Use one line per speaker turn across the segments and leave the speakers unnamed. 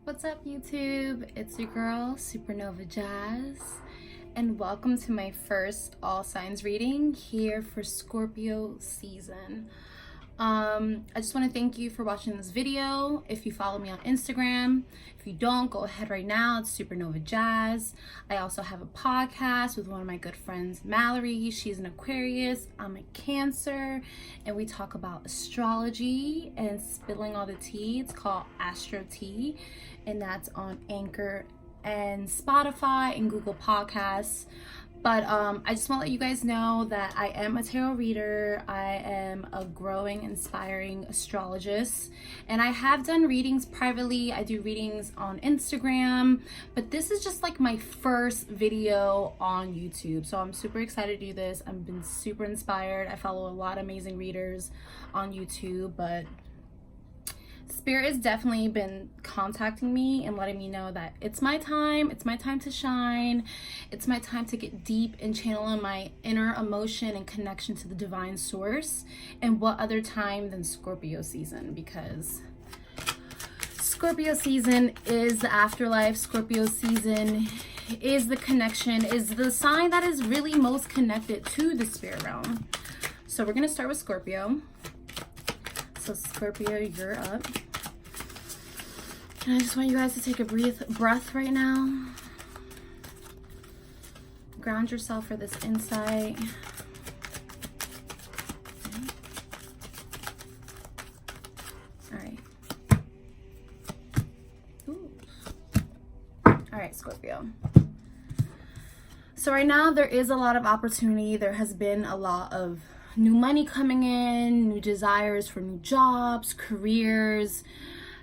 What's up, YouTube? It's your girl, Supernovajazz, and welcome to my first all signs reading here for Scorpio season. I just want to thank you for watching this video. If you follow me on Instagram, if you don't, go ahead right now. It's Supernovajazz. I also have a podcast with one of my good friends, Mallory. She's an Aquarius. I'm a Cancer, and we talk about astrology and spilling all the tea. It's called Astro Tea, and that's on Anchor and Spotify and Google Podcasts. But I just want to let you guys know that I am a tarot reader. I am a growing, inspiring astrologist. And I have done readings privately. I do readings on Instagram. But this is just like my first video on YouTube. So I'm super excited to do this. I've been super inspired. I follow a lot of amazing readers on YouTube. But Spirit has definitely been contacting me and letting me know that it's my time to shine, it's my time to get deep and channel in my inner emotion and connection to the divine source. And what other time than Scorpio season, because Scorpio season is the afterlife. Scorpio season is the connection, is the sign that is really most connected to the spirit realm. So we're gonna start with Scorpio. So Scorpio, you're up. And I just want you guys to take a breath right now. Ground yourself for this insight. Okay. All right. Ooh. All right, Scorpio. So right now there is a lot of opportunity. There has been a lot of new money coming in, new desires for new jobs, careers.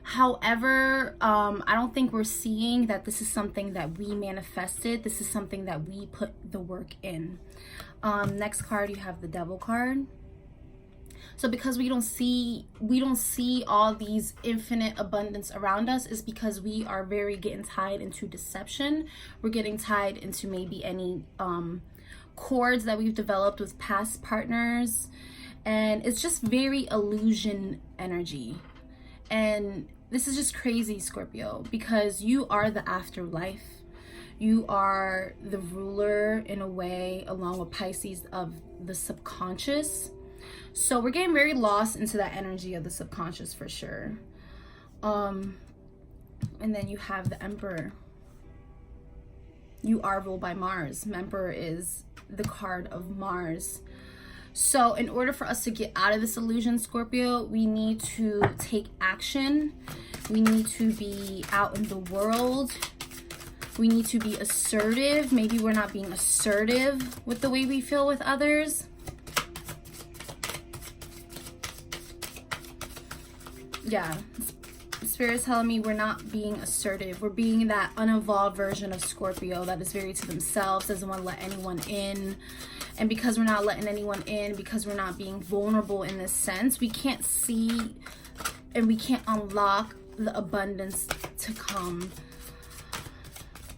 However, I don't think we're seeing that this is something that we manifested. This is something that we put the work in. Next card, you have the Devil card. So because we don't see all these infinite abundance around us, is because we are getting tied into deception. We're getting tied into maybe any cords that we've developed with past partners, and it's just very illusion energy. And this is just crazy, Scorpio, because you are the afterlife. You are the ruler in a way, along with Pisces, of the subconscious. So we're getting very lost into that energy of the subconscious for sure. And then you have the Emperor. You are ruled by Mars. Emperor is the card of Mars. So in order for us to get out of this illusion, Scorpio, we need to take action. We need to be out in the world. We need to be assertive. Maybe we're not being assertive with the way we feel with others. Yeah, Spirit's telling me we're not being assertive. We're being that unevolved version of Scorpio that is very to themselves, doesn't want to let anyone in. And because we're not letting anyone in, because we're not being vulnerable in this sense, we can't see and we can't unlock the abundance to come.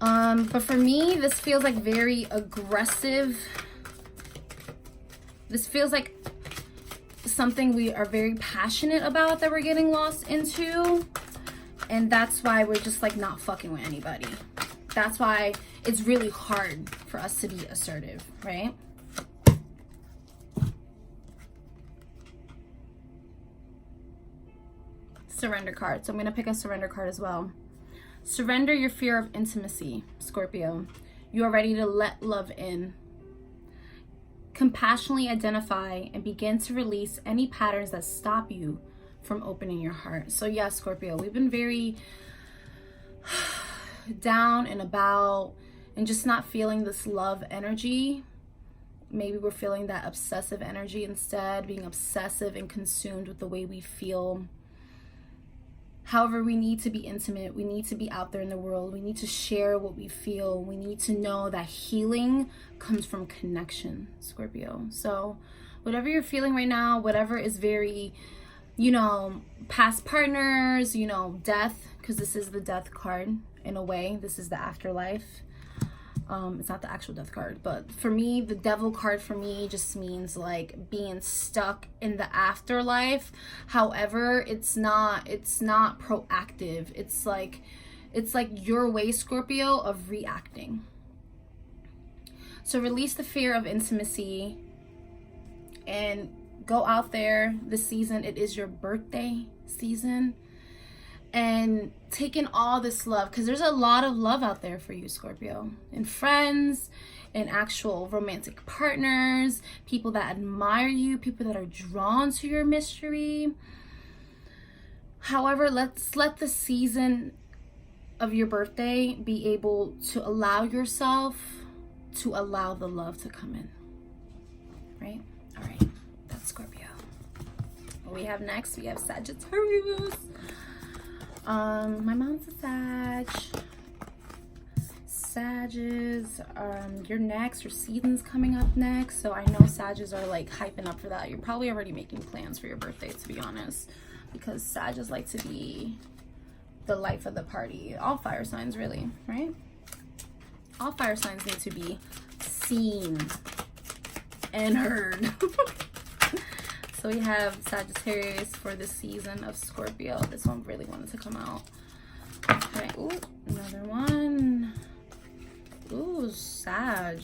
But for me, this feels like very aggressive. This feels like something we are very passionate about that we're getting lost into. And that's why we're just like not fucking with anybody. That's why it's really hard for us to be assertive, right? Surrender card. So I'm going to pick a surrender card as well. Surrender your fear of intimacy, Scorpio. You are ready to let love in. Compassionately identify and begin to release any patterns that stop you from opening your heart. So yeah, Scorpio, we've been very down and about and just not feeling this love energy. Maybe we're feeling that obsessive energy instead, being obsessive and consumed with the way we feel. However, we need to be intimate. We need to be out there in the world. We need to share what we feel. We need to know that healing comes from connection, Scorpio. So whatever you're feeling right now, whatever is very, past partners, death, because this is the death card in a way. This is the afterlife. It's not the actual death card, but for me, the Devil card for me just means like being stuck in the afterlife. However, it's not proactive. It's like It's like your way, Scorpio, of reacting. So release the fear of intimacy and go out there this season. It is your birthday season. And take in all this love, because there's a lot of love out there for you, Scorpio. And friends, and actual romantic partners, people that admire you, people that are drawn to your mystery. However, let's let the season of your birthday be able to allow yourself to allow the love to come in. Right? All right. That's Scorpio. What we have next, we have Sagittarius. My mom's a Sages, you're next. Your season's coming up next, so I know Sages are like hyping up for that. You're probably already making plans for your birthday, to be honest, because Sages like to be the life of the party. All fire signs, really, right? All fire signs need to be seen and heard. So we have Sagittarius for the season of Scorpio. This one really wanted to come out. Okay, ooh, another one. Ooh, Sag.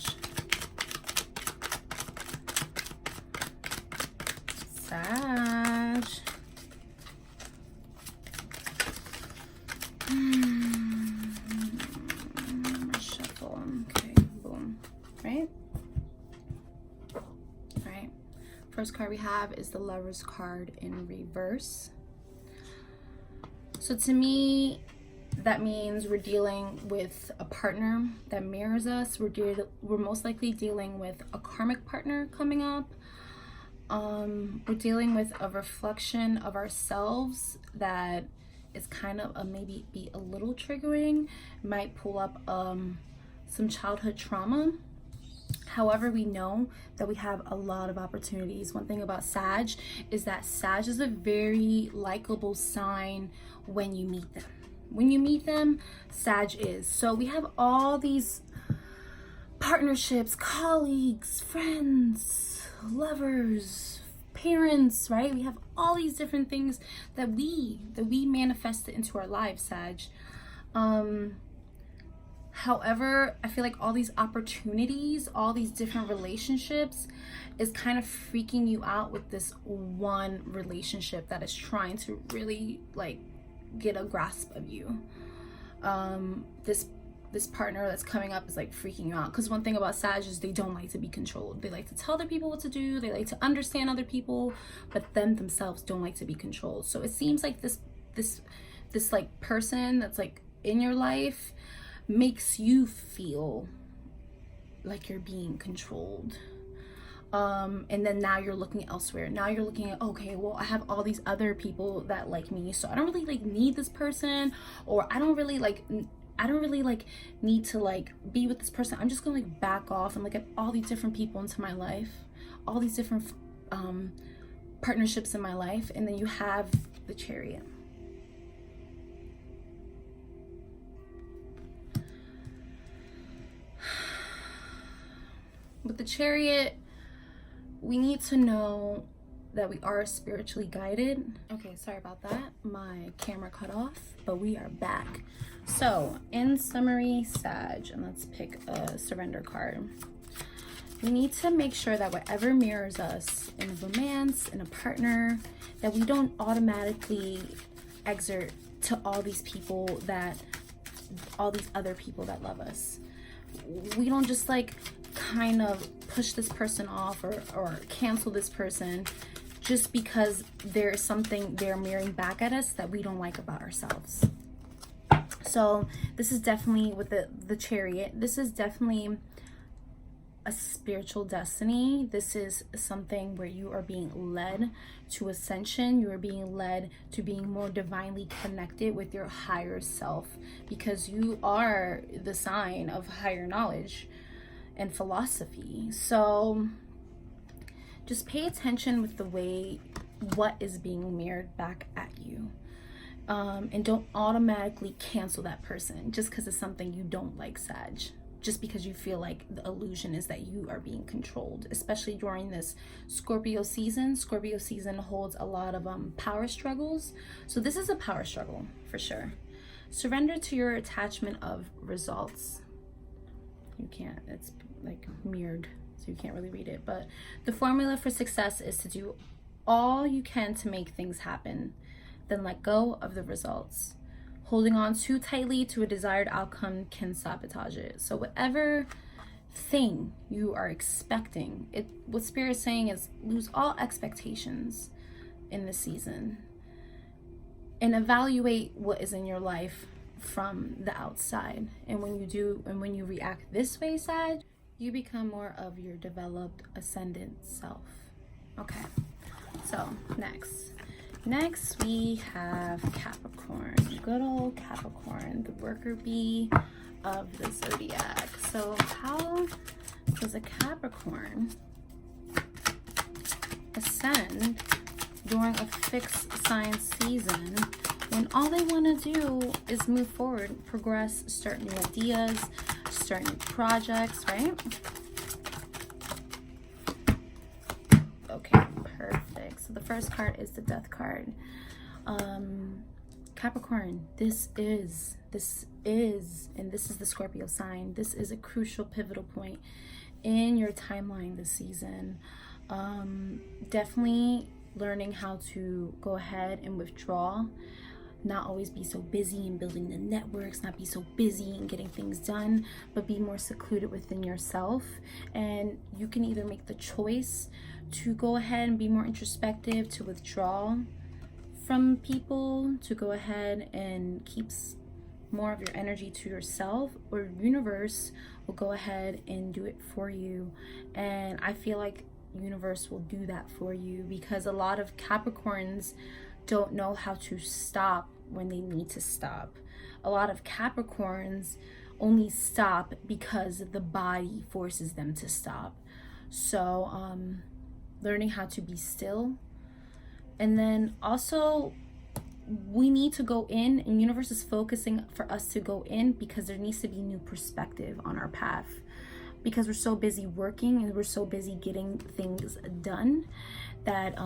Shuffle. Okay, boom. Right? Alright. First card we have is the Lover's card in reverse. So to me, that means we're dealing with a partner that mirrors us. We're most likely dealing with a karmic partner coming up. We're dealing with a reflection of ourselves that is kind of maybe be a little triggering. Might pull up some childhood trauma. However, we know that we have a lot of opportunities. One thing about Sag is that Sag is a very likable sign when you meet them. When you meet them, Sag is. So we have all these partnerships, colleagues, friends, lovers, parents, right? We have all these different things that we manifest into our lives, Sag. However, I feel like all these opportunities, all these different relationships is kind of freaking you out with this one relationship that is trying to really like get a grasp of you. This partner that's coming up is like freaking you out, because one thing about Sag is they don't like to be controlled. They like to tell other people what to do. They like to understand other people, but them themselves don't like to be controlled. So it seems like this like person that's like in your life makes you feel like you're being controlled. And then now you're looking elsewhere. Now you're looking at, okay, well, I have all these other people that like me, so I don't really like need this person, or I don't really like need to like be with this person. I'm just gonna like back off and look at all these different people into my life, all these different partnerships in my life. And then you have the Chariot. With the Chariot, we need to know that we are spiritually guided. Okay, sorry about that. My camera cut off, but we are back. So, in summary, Sag, and let's pick a surrender card. We need to make sure that whatever mirrors us in romance, in a partner, that we don't automatically exert to all these other people that love us. We don't just like kind of push this person off or cancel this person just because there is something they're mirroring back at us that we don't like about ourselves. So this is definitely with the Chariot, this is definitely a spiritual destiny. This is something where you are being led to ascension. You are being led to being more divinely connected with your higher self, because you are the sign of higher knowledge and philosophy. So just pay attention with the way what is being mirrored back at you, and don't automatically cancel that person just because it's something you don't like, Sag, just because you feel like the illusion is that you are being controlled, especially during this Scorpio season. Scorpio season holds a lot of power struggles, so this is a power struggle for sure. Surrender to your attachment of results. You can't, it's like mirrored, so you can't really read it. But the formula for success is to do all you can to make things happen, then let go of the results. Holding on too tightly to a desired outcome can sabotage it. So whatever thing you are expecting, what Spirit is saying is lose all expectations in this season and evaluate what is in your life from the outside. And when you do, and when you react this way, Sag, you become more of your developed ascendant self. Okay, so next we have Capricorn. Good old Capricorn, the worker bee of the zodiac. So how does a Capricorn ascend during a fixed sign season when all they want to do is move forward, progress, start new ideas, start new projects, right? Okay, perfect. So the first card is the Death card. Capricorn, this is, and this is the Scorpio sign. This is a crucial pivotal point in your timeline this season. Definitely learning how to go ahead and withdraw, not always be so busy in building the networks, not be so busy in getting things done, but be more secluded within yourself. And you can either make the choice to go ahead and be more introspective, to withdraw from people, to go ahead and keep more of your energy to yourself, or universe will go ahead and do it for you. And I feel like universe will do that for you, because a lot of Capricorns don't know how to stop when they need to stop. A lot of Capricorns only stop because the body forces them to stop. So learning how to be still. And then also we need to go in, and universe is focusing for us to go in because there needs to be new perspective on our path, because we're so busy working and we're so busy getting things done that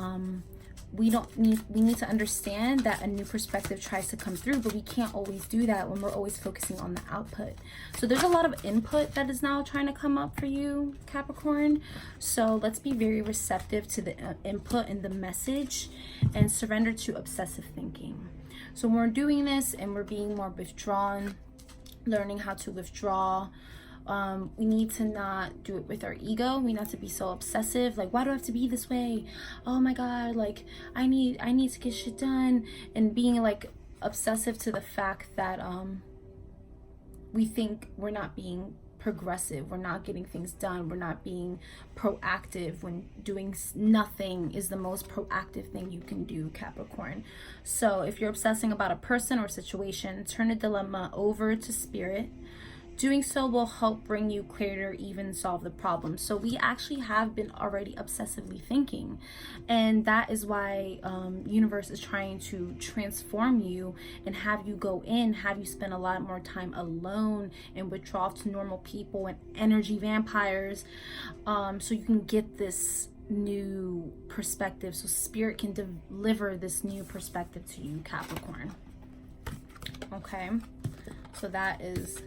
we need to understand that a new perspective tries to come through, but we can't always do that when we're always focusing on the output. So there's a lot of input that is now trying to come up for you, Capricorn. So let's be very receptive to the input and the message, and surrender to obsessive thinking. So when we're doing this and we're being more withdrawn, learning how to withdraw, we need to not do it with our ego. We not to be so obsessive, like, why do I have to be this way? Oh my god, like I need to get shit done, and being like obsessive to the fact that we think we're not being progressive, we're not getting things done, we're not being proactive, when doing nothing is the most proactive thing you can do, Capricorn. So if you're obsessing about a person or situation, turn the dilemma over to Spirit. Doing so will help bring you clarity or even solve the problem. So we actually have been already obsessively thinking, and that is why universe is trying to transform you and have you go in, have you spend a lot more time alone and withdraw to normal people and energy vampires, so you can get this new perspective, so Spirit can deliver this new perspective to you, Capricorn. Okay, so that is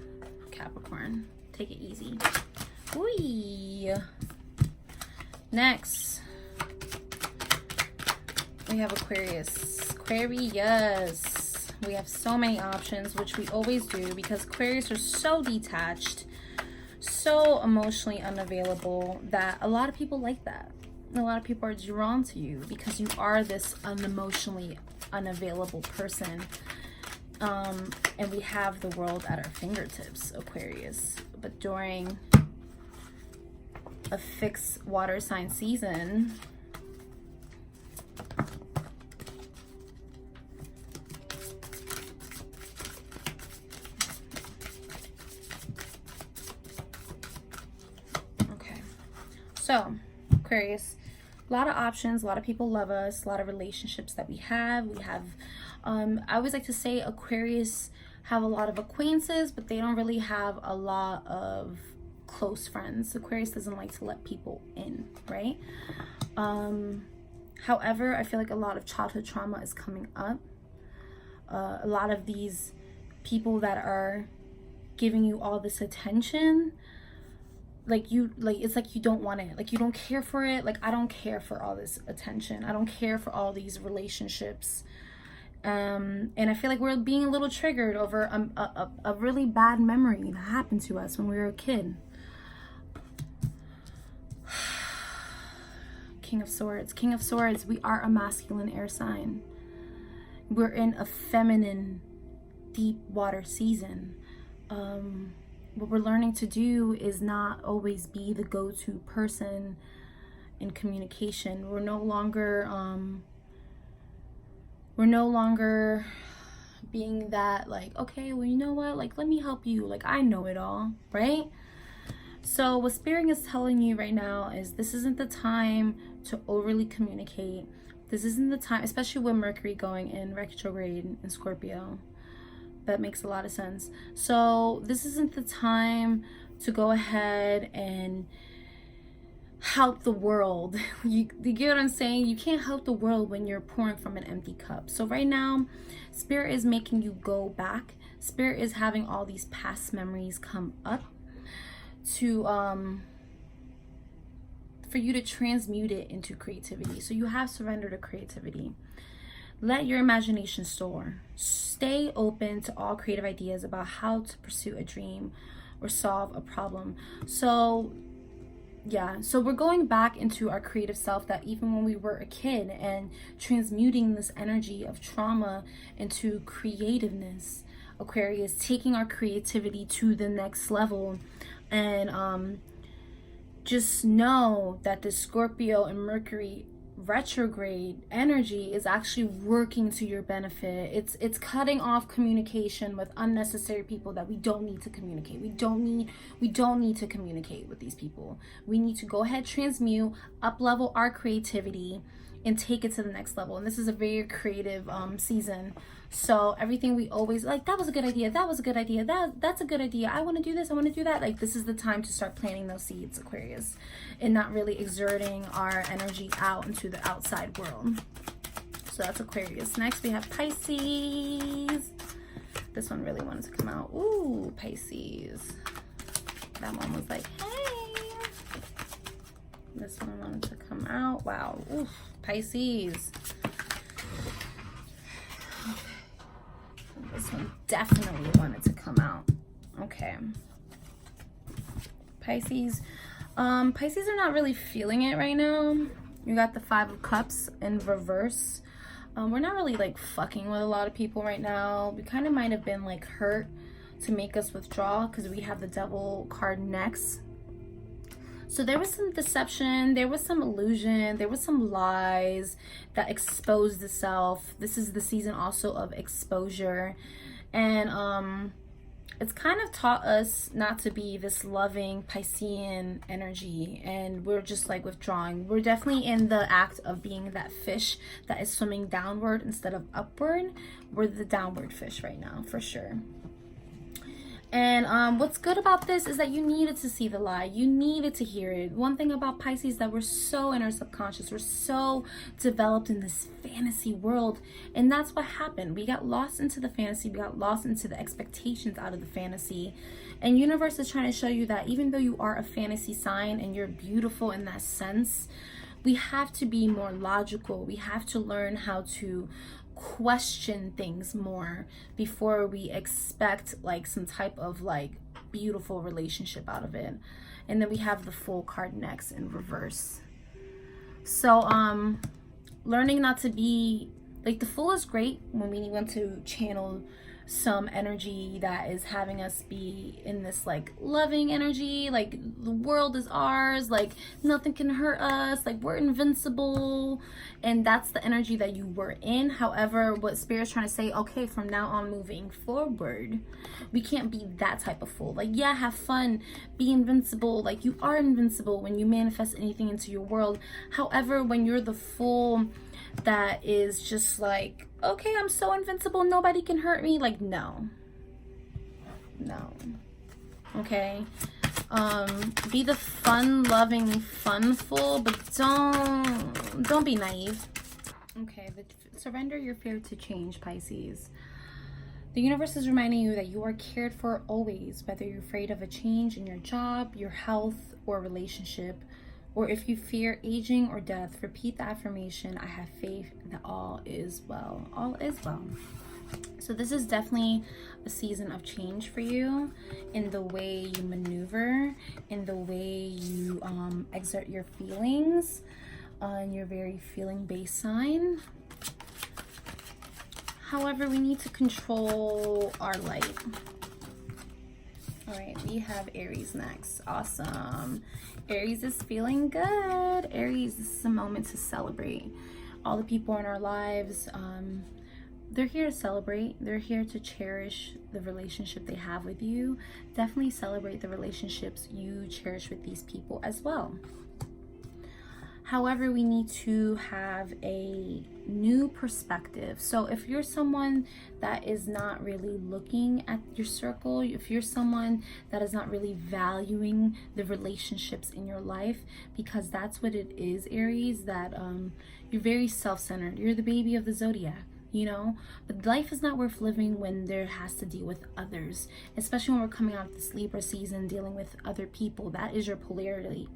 Capricorn. Take it easy. Whee! Next, we have Aquarius. Aquarius. We have so many options, which we always do, because Aquarius are so detached, so emotionally unavailable, that a lot of people like that. A lot of people are drawn to you because you are this unemotionally unavailable person. And we have the world at our fingertips, Aquarius. But during a fixed water sign season, okay, so Aquarius, a lot of options, a lot of people love us, a lot of relationships that we have. I always like to say Aquarius have a lot of acquaintances, but they don't really have a lot of close friends. Aquarius doesn't like to let people in, right? However, I feel like a lot of childhood trauma is coming up. A lot of these people that are giving you all this attention, like it's like you don't want it, like you don't care for it. Like, I don't care for all this attention, I don't care for all these relationships. And I feel like we're being a little triggered over a really bad memory that happened to us when we were a kid. King of Swords. King of Swords, we are a masculine air sign. We're in a feminine, deep water season. What we're learning to do is not always be the go-to person in communication. We're no longer being that, like, okay, well, you know what, like, let me help you, like, I know it all, right? So what Spirit is telling you right now is this isn't the time to overly communicate. This isn't the time, especially with Mercury going in retrograde in Scorpio. That makes a lot of sense. So this isn't the time to go ahead and help the world. You get what I'm saying? You can't help the world when you're pouring from an empty cup. So right now, Spirit is making you go back. Spirit is having all these past memories come up to for you to transmute it into creativity. So you have surrendered to creativity. Let your imagination soar. Stay open to all creative ideas about how to pursue a dream or solve a problem. So yeah, so we're going back into our creative self that even when we were a kid, and transmuting this energy of trauma into creativeness. Aquarius, taking our creativity to the next level. And just know that the Scorpio and Mercury retrograde energy is actually working to your benefit. It's cutting off communication with unnecessary people that we don't need to communicate. We don't need to communicate with these people. We need to go ahead, transmute, up level our creativity, and take it to the next level. And this is a very creative season. So everything we always like, that was a good idea, that was a good idea, that's a good idea, I want to do this, I want to do that. Like, this is the time to start planting those seeds, Aquarius, and not really exerting our energy out into the outside world. So that's Aquarius. Next we have Pisces. This one really wanted to come out. Ooh, Pisces. That one was like, hey. This one wanted to come out. Wow. Oof, Pisces. This one definitely wanted to come out. Okay. Pisces. Pisces are not really feeling it right now. You got the 5 of Cups in reverse. We're not really like fucking with a lot of people right now. We kind of might have been like hurt to make us withdraw because we have the Devil card next. So there was some deception, there was some illusion, there was some lies that exposed itself. This is the season also of exposure. And it's kind of taught us not to be this loving Piscean energy, and we're just like withdrawing. We're definitely in the act of being that fish that is swimming downward instead of upward. We're the downward fish right now, for sure. And what's good about this is that you needed to see the lie. You needed to hear it. One thing about Pisces, that we're so in our subconscious. We're so developed in this fantasy world. And that's what happened. We got lost into the fantasy. We got lost into the expectations out of the fantasy. And universe is trying to show you that even though you are a fantasy sign and you're beautiful in that sense, we have to be more logical. We have to learn how to question things more before we expect like some type of like beautiful relationship out of it. And then we have the Fool card next in reverse. So learning not to be like, the Fool is great when we want to channel some energy that is having us be in this like loving energy, like the world is ours, like nothing can hurt us, like we're invincible, and that's the energy that you were in. However, what Spirit's trying to say, okay, from now on moving forward, we can't be that type of fool. Like, yeah, have fun, be invincible, like you are invincible when you manifest anything into your world. However, when you're the fool that is just like, okay, I'm so invincible, nobody can hurt me, like, no, okay. Be the fun loving fun fool, but don't be naive. Okay, surrender your fear to change, Pisces. The universe is reminding you that you are cared for always, whether you're afraid of a change in your job, your health, or relationship, or if you fear aging or death. Repeat the affirmation: I have faith that all is well. All is well. So this is definitely a season of change for you in the way you maneuver, in the way you exert your feelings, and you're very feeling-based sign. However, we need to control our light. All right, we have Aries next. Awesome. Aries is feeling good. Aries, this is a moment to celebrate. All the people in our lives, they're here to celebrate. They're here to cherish the relationship they have with you. Definitely celebrate the relationships you cherish with these people as well. However, we need to have a new perspective. So if you're someone that is not really looking at your circle, if you're someone that is not really valuing the relationships in your life, because that's what it is, Aries, that you're very self-centered. You're the baby of the zodiac, you know, but life is not worth living when there has to deal with others, especially when we're coming out of this Libra season, dealing with other people. That is your polarity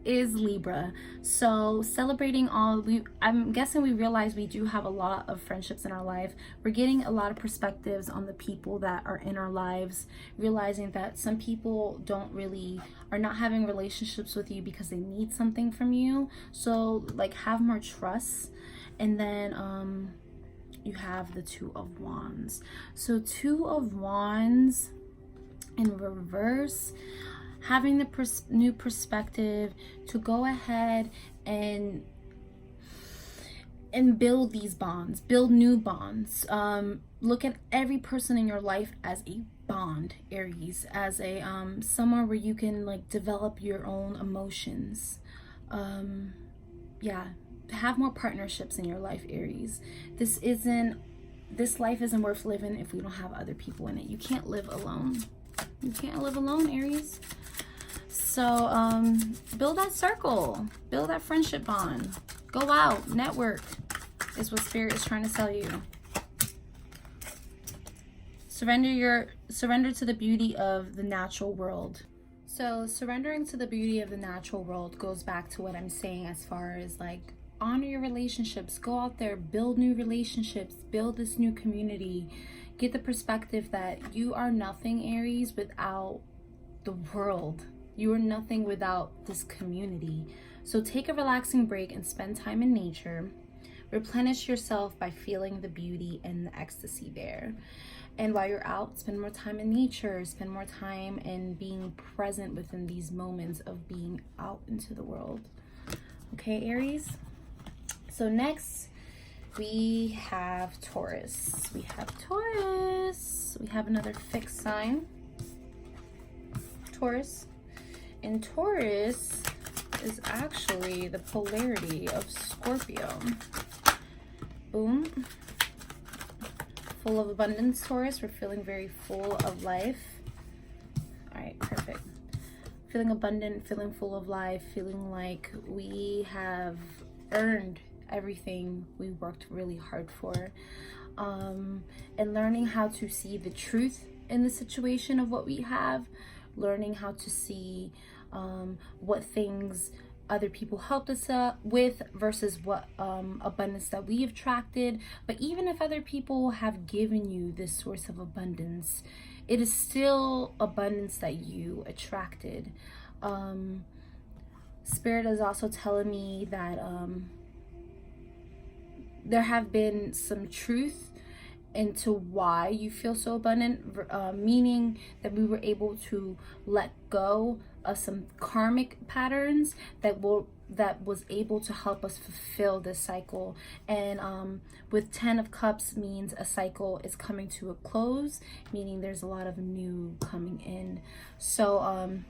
is Libra. So celebrating all, I'm guessing we realize we do have a lot of friendships in our life. We're getting a lot of perspectives on the people that are in our lives, realizing that some people are not having relationships with you because they need something from you. So like, have more trust. And then you have the Two of Wands. So Two of Wands in reverse, having the new perspective to go ahead and build these bonds, build new bonds. Look at every person in your life as a bond, Aries, as a somewhere where you can like develop your own emotions. Yeah, have more partnerships in your life, Aries. This life isn't worth living if we don't have other people in it. You can't live alone. You can't live alone, Aries. So build that circle, build that friendship bond, go out, network is what Spirit is trying to tell you. Surrender to the beauty of the natural world. So surrendering to the beauty of the natural world goes back to what I'm saying as far as like, honor your relationships, go out there, build new relationships, build this new community. Get the perspective that you are nothing, Aries, without the world. You are nothing without this community. So take a relaxing break and spend time in nature. Replenish yourself by feeling the beauty and the ecstasy there. And while you're out, spend more time in nature, spend more time in being present within these moments of being out into the world. Okay, Aries? So next, we have Taurus. We have another fixed sign, Taurus. And Taurus is actually the polarity of Scorpio. Boom. Full of abundance, Taurus. We're feeling very full of life. All right, perfect. Feeling abundant, feeling full of life, feeling like we have earned everything we worked really hard for. And learning how to see the truth in the situation of what we have. Learning how to see what things other people helped us with versus what abundance that we have attracted. But even if other people have given you this source of abundance, it is still abundance that you attracted. Spirit is also telling me that there have been some truth into why you feel so abundant, meaning that we were able to let go of some karmic patterns that was able to help us fulfill this cycle. And with 10 of Cups means a cycle is coming to a close, meaning there's a lot of new coming in. So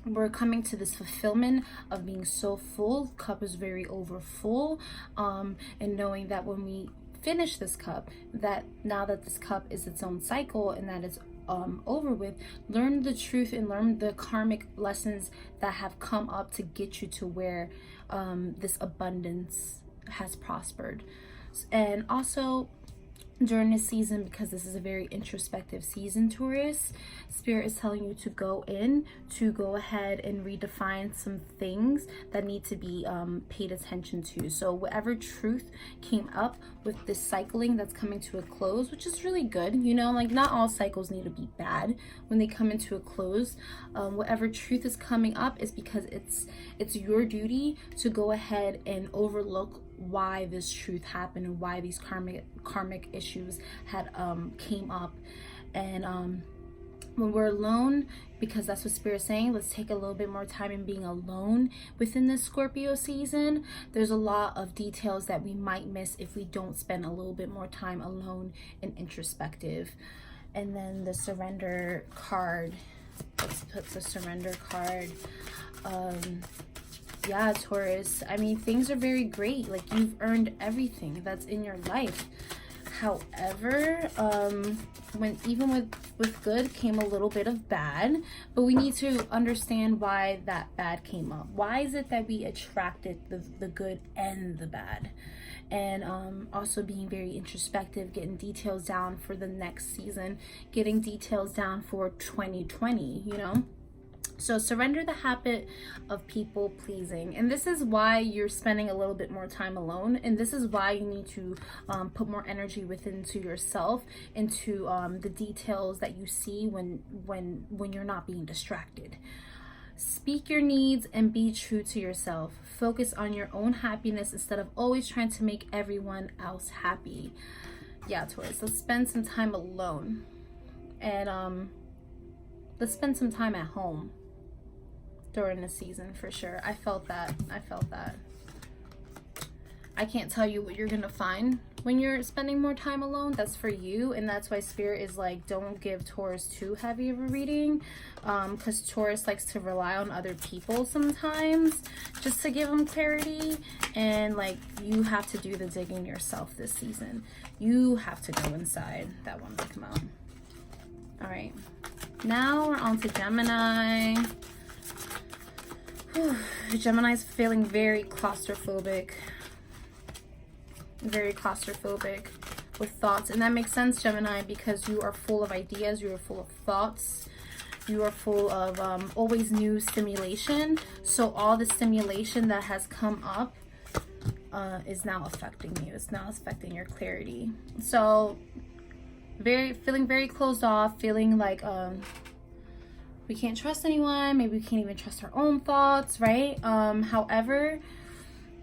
we're coming to this fulfillment of being so full. Cup is very over full, and knowing that when we finish this cup, that now that this cup is its own cycle and that it's over with, learn the truth and learn the karmic lessons that have come up to get you to where this abundance has prospered. And also during this season, because this is a very introspective season, Taurus. Spirit is telling you to go ahead and redefine some things that need to be paid attention to. So whatever truth came up with this cycling that's coming to a close, which is really good, you know, like not all cycles need to be bad when they come into a close. Whatever truth is coming up is because it's your duty to go ahead and overlook why this truth happened and why these karmic issues had came up. And when we're alone, because that's what Spirit's saying, let's take a little bit more time in being alone within this Scorpio season. There's a lot of details that we might miss if we don't spend a little bit more time alone and introspective. And then the surrender card, let's put the surrender card. Yeah, Taurus, I mean, things are very great. Like, you've earned everything that's in your life. However, when even with good came a little bit of bad, but we need to understand why that bad came up. Why is it that we attracted the good and the bad? And also being very introspective, getting details down for the next season, getting details down for 2020, you know? So surrender the habit of people pleasing. And this is why you're spending a little bit more time alone. And this is why you need to put more energy into yourself, into the details that you see when you're not being distracted. Speak your needs and be true to yourself. Focus on your own happiness instead of always trying to make everyone else happy. Yeah, Taurus, let's spend some time alone. And let's spend some time at home during the season, for sure. I felt that. I can't tell you what you're gonna find when you're spending more time alone. That's for you, and that's why Spirit is like, don't give Taurus too heavy of a reading, because Taurus likes to rely on other people sometimes just to give them clarity. And like, you have to do the digging yourself this season. You have to go inside. That one will come out. All right, now we're on to Gemini. Gemini's feeling very claustrophobic with thoughts, and that makes sense, Gemini, because you are full of ideas, you are full of thoughts, you are full of always new stimulation. So all the stimulation that has come up is now affecting you. It's now affecting your clarity. So feeling very closed off, feeling like we can't trust anyone. Maybe we can't even trust our own thoughts, right? However,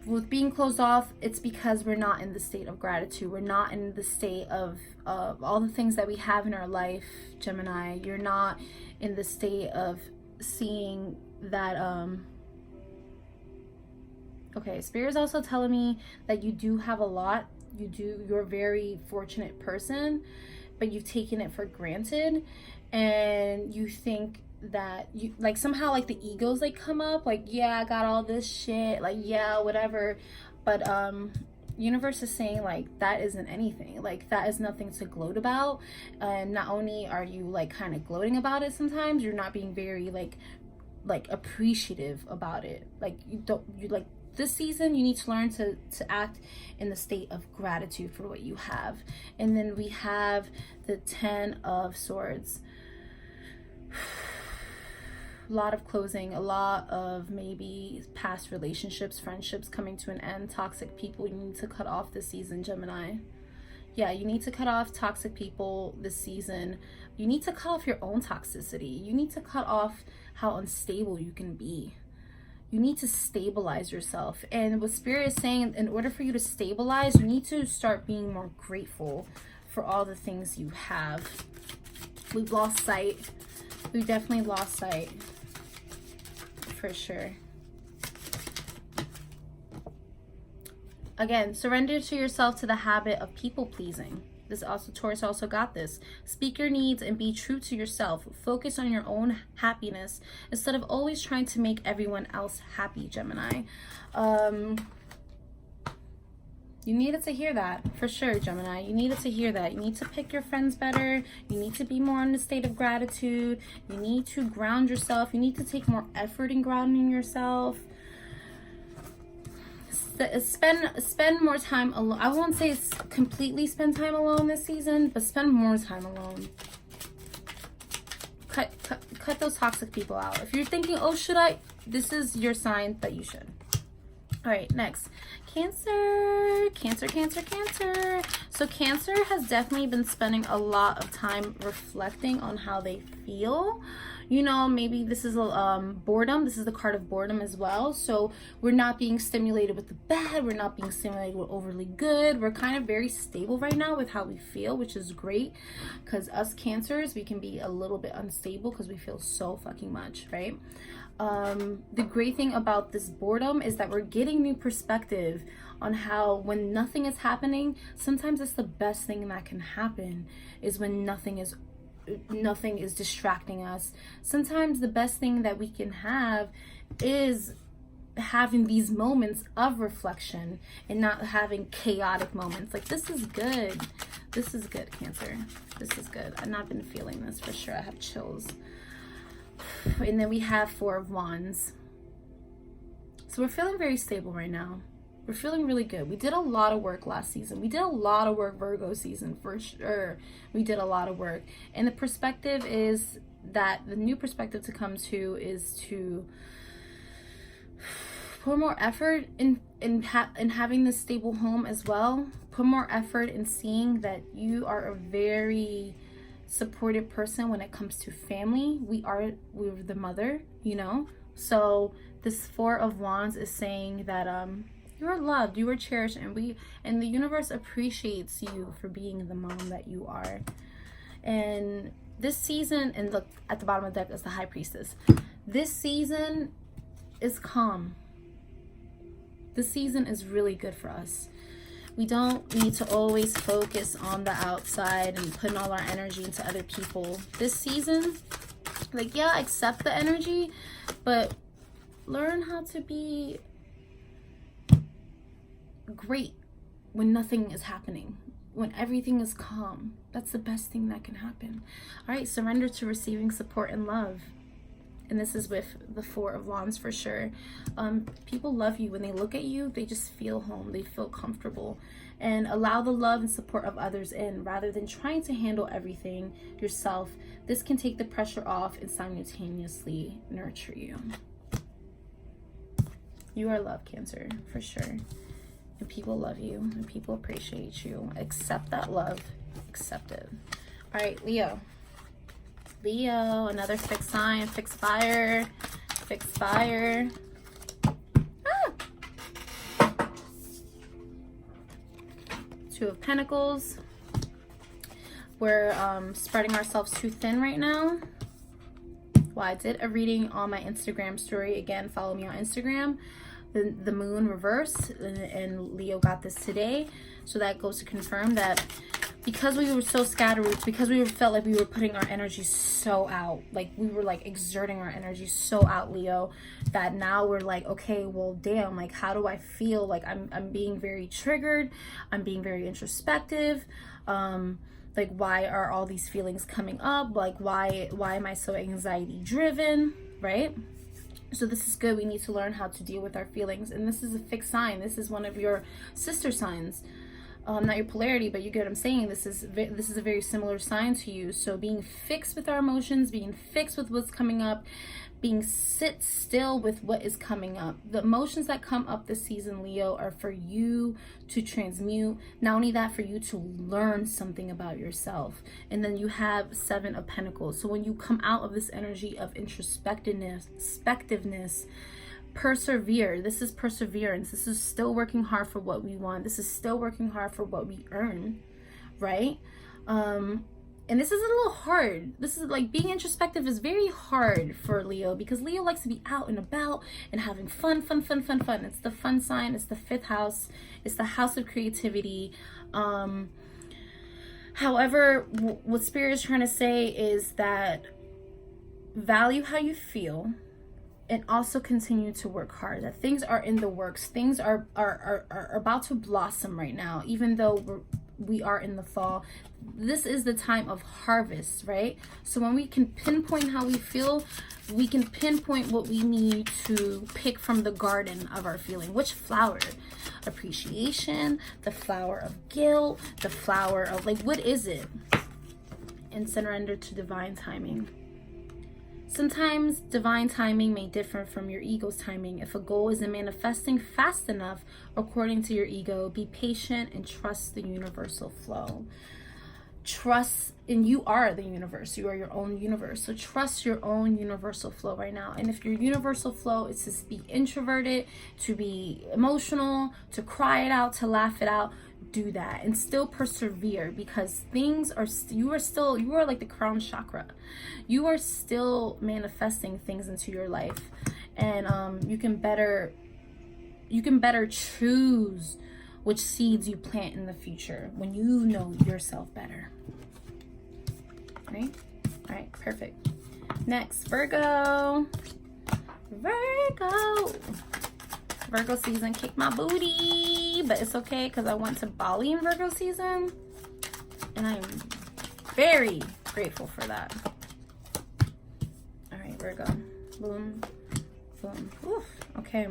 with being closed off, it's because we're not in the state of gratitude. We're not in the state of all the things that we have in our life, Gemini. You're not in the state of seeing that. Okay, Spirit is also telling me that you do have a lot. You're a very fortunate person, but you've taken it for granted, and you think that you like somehow like the egos like come up, like, yeah, I got all this shit, like, yeah, whatever. But universe is saying like that isn't anything, like that is nothing to gloat about. And not only are you like kind of gloating about it, sometimes you're not being very like appreciative about it. Like you like this season, you need to learn to act in the state of gratitude for what you have. And then we have the 10 of Swords. A lot of closing, a lot of maybe past relationships, friendships coming to an end, toxic people you need to cut off this season, Gemini. Yeah, you need to cut off toxic people this season. You need to cut off your own toxicity. You need to cut off how unstable you can be. You need to stabilize yourself. And what Spirit is saying, in order for you to stabilize, you need to start being more grateful for all the things you have. We've lost sight. We definitely lost sight, for sure. Again, surrender to yourself to the habit of people pleasing. This also, Taurus also got this. Speak your needs and be true to yourself. Focus on your own happiness instead of always trying to make everyone else happy, Gemini. You needed to hear that, for sure, Gemini. You needed to hear that. You need to pick your friends better. You need to be more in the state of gratitude. You need to ground yourself. You need to take more effort in grounding yourself. spend more time alone. I won't say completely spend time alone this season, but spend more time alone. Cut those toxic people out. If you're thinking, oh, should I? This is your sign that you should. All right, next. Cancer. So Cancer has definitely been spending a lot of time reflecting on how they feel. You know, maybe this is boredom. This is the card of boredom as well. So we're not being stimulated with the bad. We're not being stimulated with overly good. We're kind of very stable right now with how we feel, which is great. Because us Cancers, we can be a little bit unstable because we feel so fucking much, right? The great thing about this boredom is that we're getting new perspective on how when nothing is happening, sometimes it's the best thing that can happen is when nothing is distracting us. Sometimes the best thing that we can have is having these moments of reflection and not having chaotic moments. Like, this is good. This is good, Cancer. This is good. I've not been feeling this for sure. I have chills. And then we have Four of Wands. So we're feeling very stable right now. We're feeling really good. We did a lot of work last season. We did a lot of work Virgo season for sure. We did a lot of work. And the perspective is that the new perspective to come to is to put more effort in having this stable home as well. Put more effort in seeing that you are a very supportive person when it comes to family. We're the mother, you know. So this Four of Wands is saying that you are loved, you are cherished, and the universe appreciates you for being the mom that you are. And this season, and look at the bottom of the deck is the High Priestess. This season is calm. This season is really good for us. We don't need to always focus on the outside and putting all our energy into other people. This season, like, yeah, accept the energy, but learn how to be great when nothing is happening, when everything is calm. That's the best thing that can happen. All right, surrender to receiving support and love. And this is with the Four of Wands for sure. People love you. When they look at you, they just feel home. They feel comfortable. And allow the love and support of others in rather than trying to handle everything yourself. This can take the pressure off and simultaneously nurture you. You are loved, Cancer, for sure. And people love you and people appreciate you. Accept that love. Accept it. All right, Leo. Leo, another fixed sign, fixed fire, fixed fire. Two of Pentacles. We're spreading ourselves too thin right now. Well, I did a reading on my Instagram story. Again, follow me on Instagram. The moon reversed, and Leo got this today. So that goes to confirm that because we were so scattered, because we felt like we were putting our energy so out, like we were like exerting our energy so out, Leo, that now we're like, okay, well, damn, like, how do I feel? Like, I'm being very triggered. I'm being very introspective. Like, why are all these feelings coming up? Like, why am I so anxiety driven, right? So this is good. We need to learn how to deal with our feelings. And this is a fixed sign. This is one of your sister signs. Not your polarity, but you get what I'm saying. This is a very similar sign to you. So being fixed with our emotions, being fixed with what's coming up, being sit still with what is coming up. The emotions that come up this season, Leo, are for you to transmute. Not only that, for you to learn something about yourself. And then you have Seven of Pentacles. So when you come out of this energy of introspectiveness, persevere. This is perseverance. This is still working hard for what we want. This is still working hard for what we earn, right? And this is a little hard. This is like, being introspective is very hard for Leo because Leo likes to be out and about and having fun. It's the fun sign. It's the fifth house. It's the house of creativity. However, what Spirit is trying to say is that value how you feel, and also continue to work hard. That things are in the works. Things are about to blossom right now, even though we are in the fall. This is the time of harvest, right? So when we can pinpoint how we feel, we can pinpoint what we need to pick from the garden of our feeling. Which flower? appreciation, the flower of guilt, the flower of like, what is it? And surrender to divine timing. Sometimes divine timing may differ from your ego's timing. If a goal isn't manifesting fast enough according to your ego, be patient and trust the universal flow. Trust, and you are the universe. You are your own universe. So trust your own universal flow right now. And if your universal flow is to be introverted, to be emotional, to cry it out, to laugh it out, do that and still persevere, because things are you are like the crown chakra. You are still manifesting things into your life, and you can better choose which seeds you plant in the future when you know yourself better. Right? All right, perfect. Next, Virgo season kicked my booty, but it's okay because I went to Bali in Virgo season, and I'm very grateful for that. All right, Virgo. Boom, boom. Oof. Okay.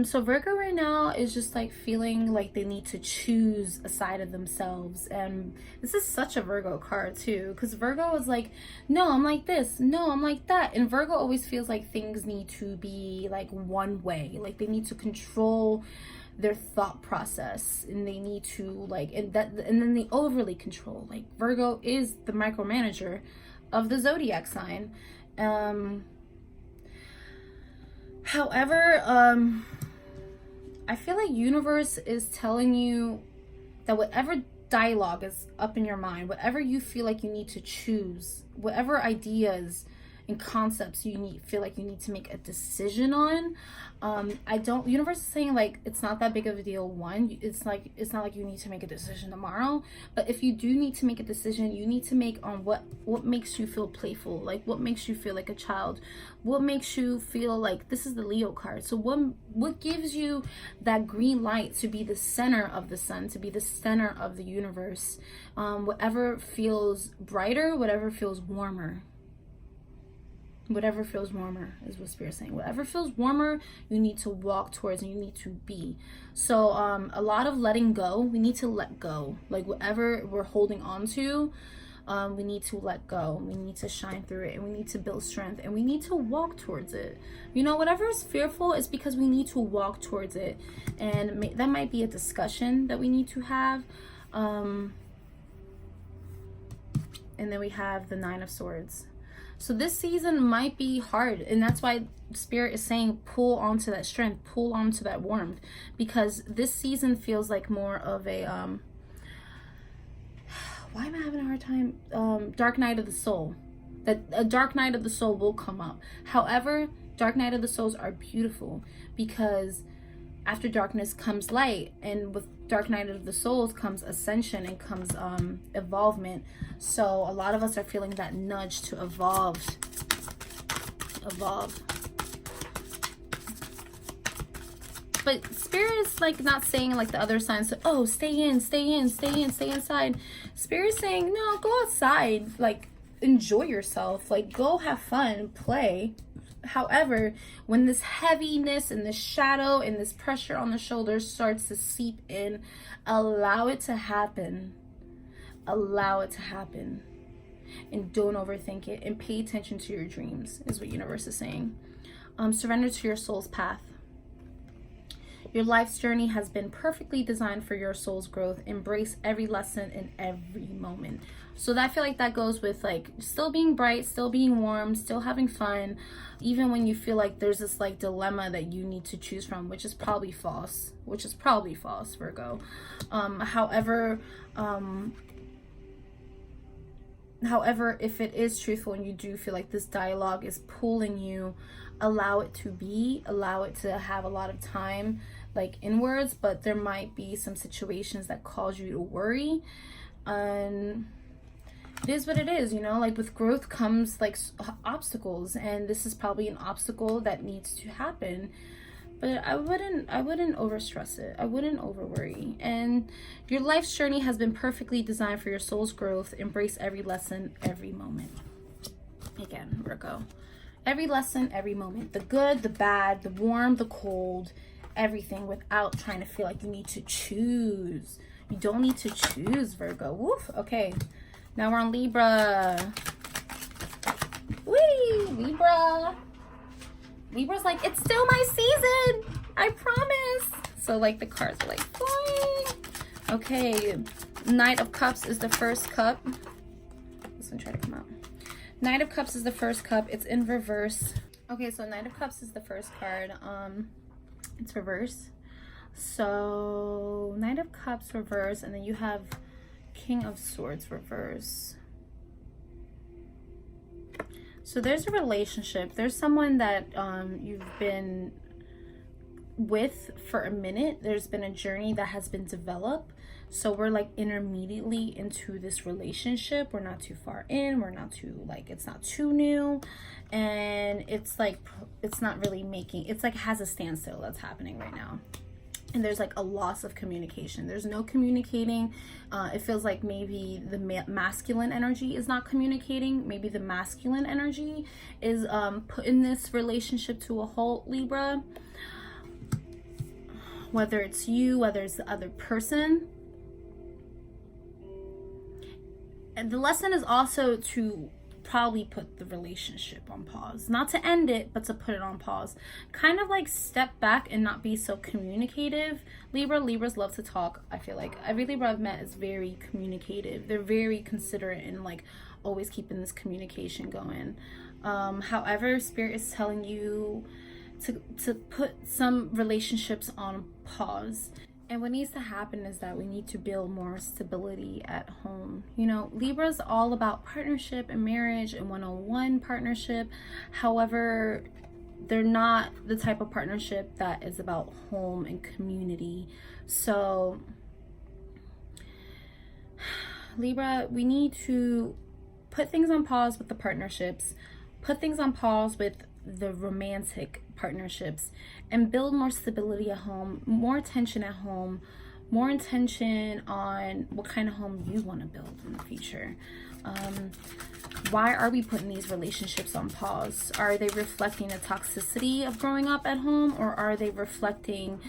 So Virgo right now is just like feeling like they need to choose a side of themselves, and this is such a Virgo card too, because Virgo is like, no, I'm like this, no, I'm like that, and Virgo always feels like things need to be like one way, like they need to control their thought process, and they need to like, and then they overly control. Like Virgo is the micromanager of the zodiac sign. However, I feel like universe is telling you that whatever dialogue is up in your mind, whatever you feel like you need to choose, whatever ideas and concepts you feel like you need to make a decision on, universe is saying like it's not that big of a deal. One, it's not like you need to make a decision tomorrow, but if you do need to make a decision, you need to make on what makes you feel playful, like what makes you feel like a child, what makes you feel like, this is the Leo card, so what gives you that green light to be the center of the sun, to be the center of the universe. Whatever feels brighter, whatever feels warmer. Whatever feels warmer is what Spirit's saying. Whatever feels warmer, you need to walk towards and you need to be. So a lot of letting go. We need to let go. Like whatever we're holding on to, we need to let go. We need to shine through it, and we need to build strength, and we need to walk towards it. You know, whatever is fearful is because we need to walk towards it, and that might be a discussion that we need to have. And then we have the Nine of Swords. So this season might be hard, and that's why Spirit is saying pull onto that strength, pull onto that warmth, because this season feels like more of a why am I having a hard time? Dark night of the soul. That a dark night of the soul will come up. However, dark night of the souls are beautiful, because after darkness comes light, and with dark night of the souls comes ascension and comes evolvement. So a lot of us are feeling that nudge to evolve. But Spirit is like not saying like the other signs, so, oh, stay inside. Spirit is saying, no, go outside, like enjoy yourself, like go have fun, play. However, when this heaviness and this shadow and this pressure on the shoulders starts to seep in, allow it to happen. Allow it to happen. And don't overthink it. And pay attention to your dreams, is what universe is saying. Surrender to your soul's path. Your life's journey has been perfectly designed for your soul's growth. Embrace every lesson in every moment. So I feel like that goes with like still being bright, still being warm, still having fun, even when you feel like there's this like dilemma that you need to choose from, which is probably false, Virgo. However, if it is truthful and you do feel like this dialogue is pulling you, allow it to be, allow it to have a lot of time like inwards, but there might be some situations that cause you to worry, and it is what it is, you know, like with growth comes like obstacles, and this is probably an obstacle that needs to happen, but I wouldn't overstress it. I wouldn't overworry. And your life's journey has been perfectly designed for your soul's growth. Embrace every lesson, every moment. Again, Virgo. Every lesson, every moment. The good, the bad, the warm, the cold. everything without trying to feel like you need to choose. You don't need to choose, Virgo. Woof. Okay, now we're on Libra. Whee! Libra. Libra's like, it's still my season. I promise. So like the cards are like flying. Okay, Knight of Cups is the first cup. This one try to come out. Knight of Cups is the first cup. It's in reverse. Okay, so Knight of Cups is the first card. It's reverse. So Knight of Cups reverse, and then you have King of Swords reverse. So there's a relationship. There's someone that you've been with for a minute. There's been a journey that has been developed. So we're like intermediately into this relationship. We're not too far in. We're not too, like, it's not too new. And it's like, it's not really making, it's like it has a standstill that's happening right now. And there's like a loss of communication. There's no communicating. It feels like maybe the masculine energy is not communicating. Maybe the masculine energy is putting this relationship to a halt, Libra. Whether it's you, whether it's the other person. And the lesson is also to probably put the relationship on pause. Not to end it, but to put it on pause. Kind of like step back and not be so communicative. Libras love to talk. I feel like every Libra I've met is very communicative. They're very considerate and like always keeping this communication going. However, Spirit is telling you to put some relationships on pause. And what needs to happen is that we need to build more stability at home. You know, Libra's all about partnership and marriage and one-on-one partnership. However, they're not the type of partnership that is about home and community. So, Libra, we need to put things on pause with the partnerships, put things on pause with the romantic partnerships, and build more stability at home, more attention at home, more intention on what kind of home you want to build in the future. Why are we putting these relationships on pause? Are they reflecting the toxicity of growing up at home, or are they reflecting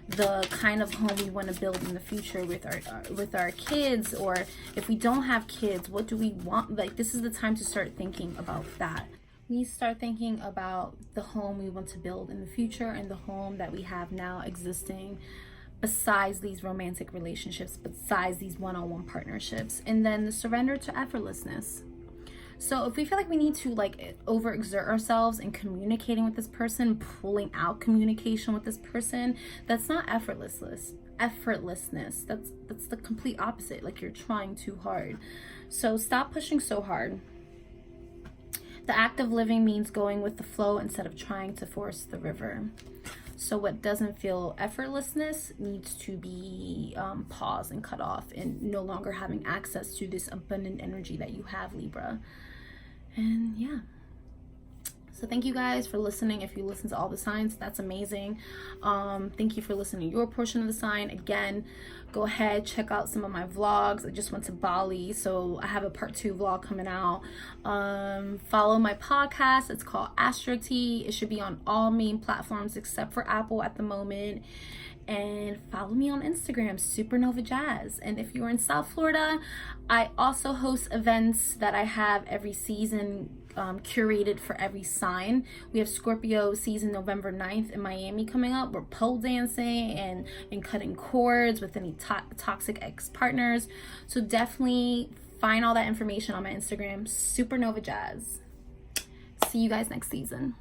the kind of home we want to build in the future with our kids? Or if we don't have kids, what do we want? Like, this is the time to start thinking about that. We need to start thinking about the home we want to build in the future and the home that we have now existing, besides these romantic relationships, besides these one-on-one partnerships. And then the surrender to effortlessness. So if we feel like we need to like overexert ourselves in communicating with this person, pulling out communication with this person, that's not effortlessness. That's the complete opposite. Like, you're trying too hard. So stop pushing so hard. The act of living means going with the flow instead of trying to force the river. So what doesn't feel effortlessness needs to be paused and cut off, and no longer having access to this abundant energy that you have, Libra. And yeah. So thank you guys for listening. If you listen to all the signs, that's amazing. Thank you for listening to your portion of the sign. Again, go ahead, check out some of my vlogs. I just went to Bali, so I have a part 2 vlog coming out. Follow my podcast. It's called Astro Tea. It should be on all main platforms except for Apple at the moment. And follow me on Instagram, Supernovajazz. And if you're in South Florida, I also host events that I have every season, curated for every sign. We have Scorpio season November 9th in Miami coming up. We're pole dancing and cutting cords with any toxic ex-partners. So definitely find all that information on my Instagram, Supernovajazz. See you guys next season.